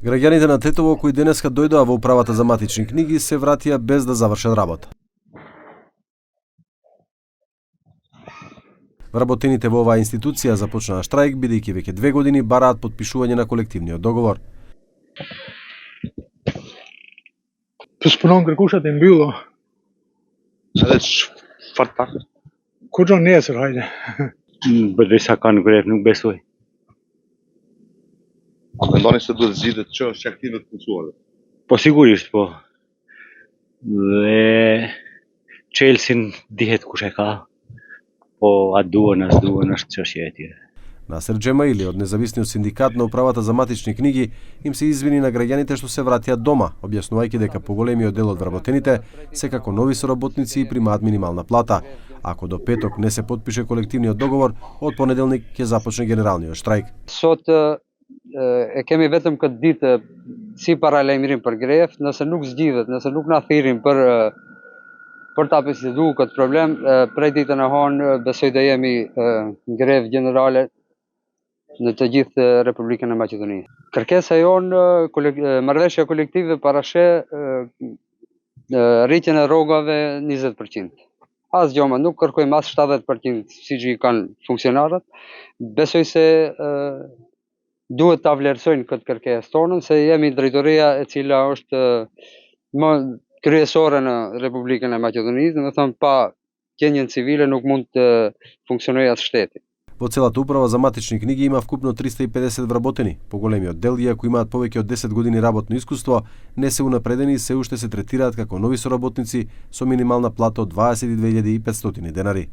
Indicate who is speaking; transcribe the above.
Speaker 1: Граѓаните на Тетово кои денеска дојдоа во управата за матични книги се вратија без да завршат работа. Вработените во оваа институција започнаа штрајк бидејќи веќе 2 години бараат потпишување на колективниот договор.
Speaker 2: Спорам кушате им било. Куджон не се рајде.
Speaker 3: Bedrisa kan grev nuk besoj.
Speaker 4: A mendoni se duhet zgjidhet që aktive të punësuarve?
Speaker 3: Po sigurisht po. Dhe Chelsea dihet kush e ka. Po a duhen, as duhen është çështje e tjetër.
Speaker 1: Насер Джемаили од независниот синдикат на управата за матични книги им се извини на граѓаните што се вратија дома, објаснувајќи дека поголемиот дел од вработените се како нови соработници и примаат минимална плата. Ако до петок не се потпише колективниот договор, од понеделник ќе започне генералниот штрајк.
Speaker 5: Sot e kemi vetëm këtë ditë si paralajmërim për gref, nëse nuk zgjidhet, nëse nuk na thirrin për ta biseduar këtë problem, prej ditën e hënë besoj të jemi grev generale në të gjithë Republikën e Maqedonisë. Kërkesa jonë, marrëveshja kolektive parashë rritjen e rrogave 20%. Asgjë më nuk kërkojmë as 70% siç i kanë funksionarët. Besoj se duhet ta vlerësojnë këtë kërkesë tonën se jemi drejtoria e cila është më kryesore në Republikën e Maqedonisë, domethënë pa qenien civile nuk mund të funksionojë as shteti.
Speaker 1: Во целата управа за матични книги има вкупно 350 вработени. Поголемиот дел, иако имаат повеќе од 10 години работно искуство, не се унапредени и се уште се третираат како нови соработници со минимална плата од 22.500 денари.